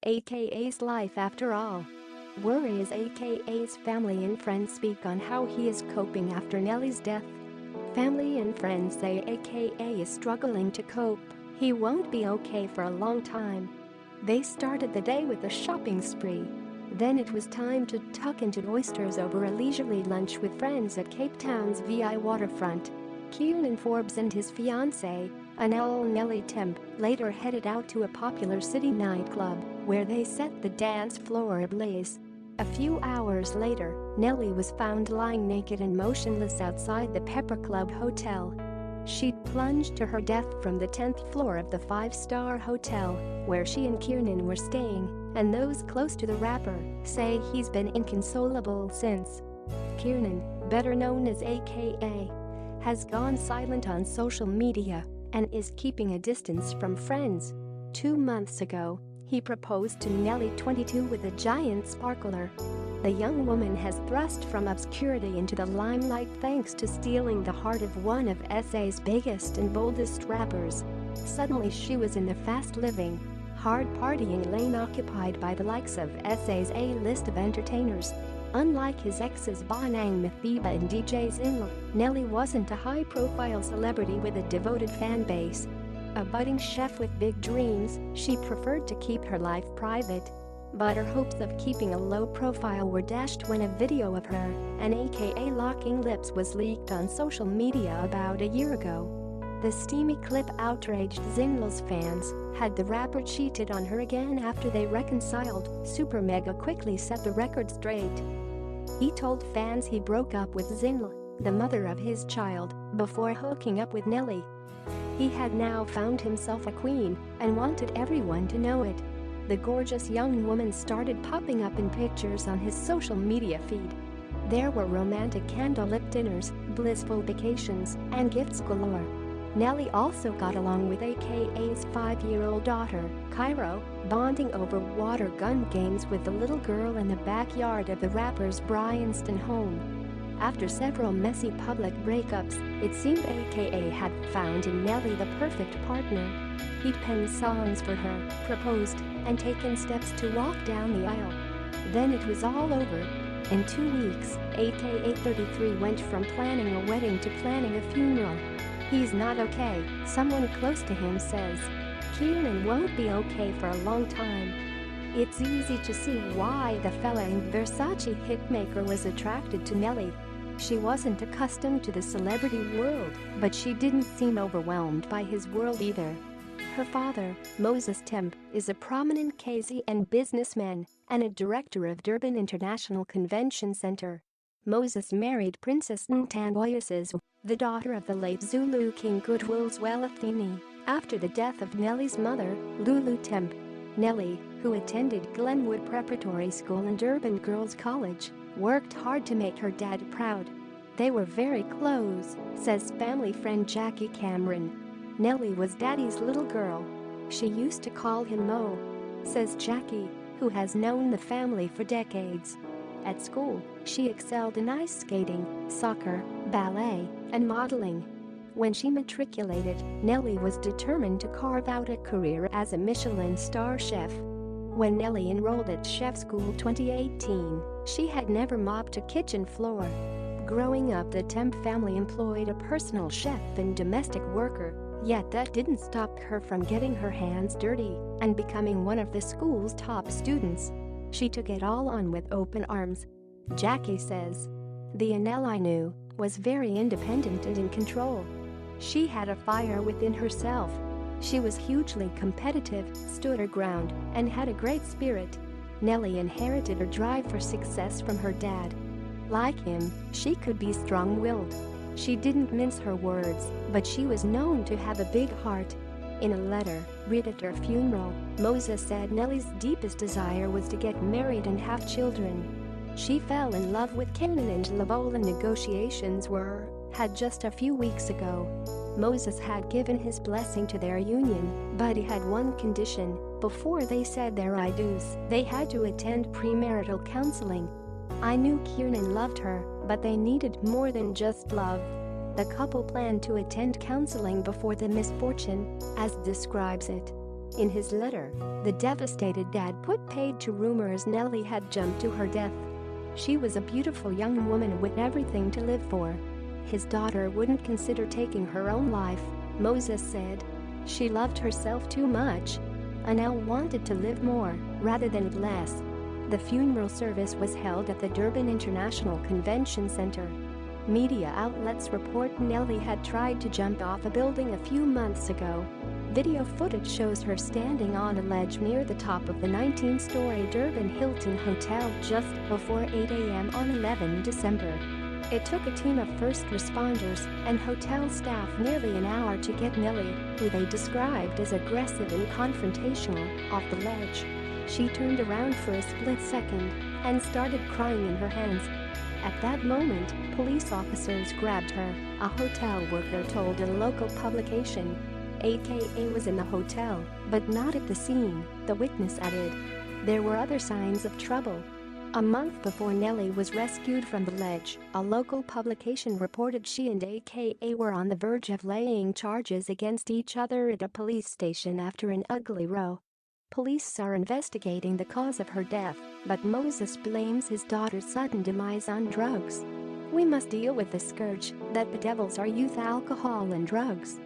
AKA's life after all. Worries AKA's family and friends speak on how he is coping after Nelly's death. Family and friends say AKA is struggling to cope. He won't be okay for a long time. They started the day with a shopping spree. Then it was time to tuck into oysters over a leisurely lunch with friends at Cape Town's VI Waterfront. Kiernan Forbes and his fiance, Anele Nelli Tembe, later headed out to a popular city nightclub, where they set the dance floor ablaze. A few hours later, Nelly was found lying naked and motionless outside the Pepper Club Hotel. She'd plunged to her death from the 10th floor of the five-star hotel, where she and Kiernan were staying, and those close to the rapper say he's been inconsolable since. Kiernan, better known as AKA, has gone silent on social media and is keeping a distance from friends. 2 months ago, he proposed to Nelly, 22, with a giant sparkler. The young woman has thrust from obscurity into the limelight thanks to stealing the heart of one of SA's biggest and boldest rappers. Suddenly she was in the fast-living, hard-partying lane occupied by the likes of SA's A-list of entertainers. Unlike his exes Bonang Mathiba and DJ Zinla, Nelly wasn't a high-profile celebrity with a devoted fan base. A budding chef with big dreams, she preferred to keep her life private. But her hopes of keeping a low profile were dashed when a video of her and AKA locking lips was leaked on social media about a year ago. The steamy clip outraged Zinla's fans. Had the rapper cheated on her again after they reconciled? Super Mega quickly set the record straight. He told fans he broke up with Zinla, the mother of his child, before hooking up with Nelly. He had now found himself a queen and wanted everyone to know it. The gorgeous young woman started popping up in pictures on his social media feed. There were romantic candlelit dinners, blissful vacations, and gifts galore. Nelly also got along with AKA's 5-year-old daughter, Cairo, bonding over water gun games with the little girl in the backyard of the rapper's Bryanston home. After several messy public breakups, it seemed AKA had found in Nelly the perfect partner. He'd penned songs for her, proposed, and taken steps to walk down the aisle. Then it was all over. In 2 weeks, AKA 33 went from planning a wedding to planning a funeral. He's not okay, someone close to him says. Kiernan won't be okay for a long time. It's easy to see why the fella in Versace hitmaker was attracted to Nelly. She wasn't accustomed to the celebrity world, but she didn't seem overwhelmed by his world either. Her father, Moses Tembe, is a prominent KZN businessman and a director of Durban International Convention Center. Moses married Princess Ntangoyasi's, the daughter of the late Zulu king Goodwill Zwelithini, after the death of Nelly's mother, Lulu Tembe. Nelly, who attended Glenwood Preparatory School and Durban Girls College, worked hard to make her dad proud. They were very close, says family friend Jackie Cameron. Nelly was Daddy's little girl. She used to call him Mo, says Jackie, who has known the family for decades. At school, she excelled in ice skating, soccer, ballet, and modeling. When she matriculated, Nelly was determined to carve out a career as a Michelin star chef. When Nelly enrolled at Chef School 2018, she had never mopped a kitchen floor. Growing up, the Tembe family employed a personal chef and domestic worker, yet that didn't stop her from getting her hands dirty and becoming one of the school's top students. She took it all on with open arms. Jackie says, "The Anele I knew was very independent and in control. She had a fire within herself. She was hugely competitive, stood her ground, and had a great spirit." Nelly inherited her drive for success from her dad. Like him, she could be strong-willed. She didn't mince her words, but she was known to have a big heart. In a letter read at her funeral, Moses said Nelly's deepest desire was to get married and have children. She fell in love with Kiernan and Lobola negotiations had just a few weeks ago. Moses had given his blessing to their union, but he had one condition: before they said their I do's, they had to attend premarital counseling. "I knew Kiernan loved her, but they needed more than just love." The couple planned to attend counseling before the misfortune, as describes it. In his letter, the devastated dad put paid to rumors Nelli had jumped to her death. She was a beautiful young woman with everything to live for. His daughter wouldn't consider taking her own life, Moses said. She loved herself too much. Anele wanted to live more, rather than less. The funeral service was held at the Durban International Convention Center. Media outlets report Nelli had tried to jump off a building a few months ago. Video footage shows her standing on a ledge near the top of the 19-story Durban Hilton Hotel just before 8 a.m. on 11 December. It took a team of first responders and hotel staff nearly an hour to get Nelli, who they described as aggressive and confrontational, off the ledge. She turned around for a split second and started crying in her hands. At that moment, police officers grabbed her, a hotel worker told a local publication. AKA was in the hotel, but not at the scene, the witness added. There were other signs of trouble. A month before Nelli was rescued from the ledge, a local publication reported she and AKA were on the verge of laying charges against each other at a police station after an ugly row. Police are investigating the cause of her death, but Moses blames his daughter's sudden demise on drugs. We must deal with the scourge that bedevils our youth: alcohol and drugs.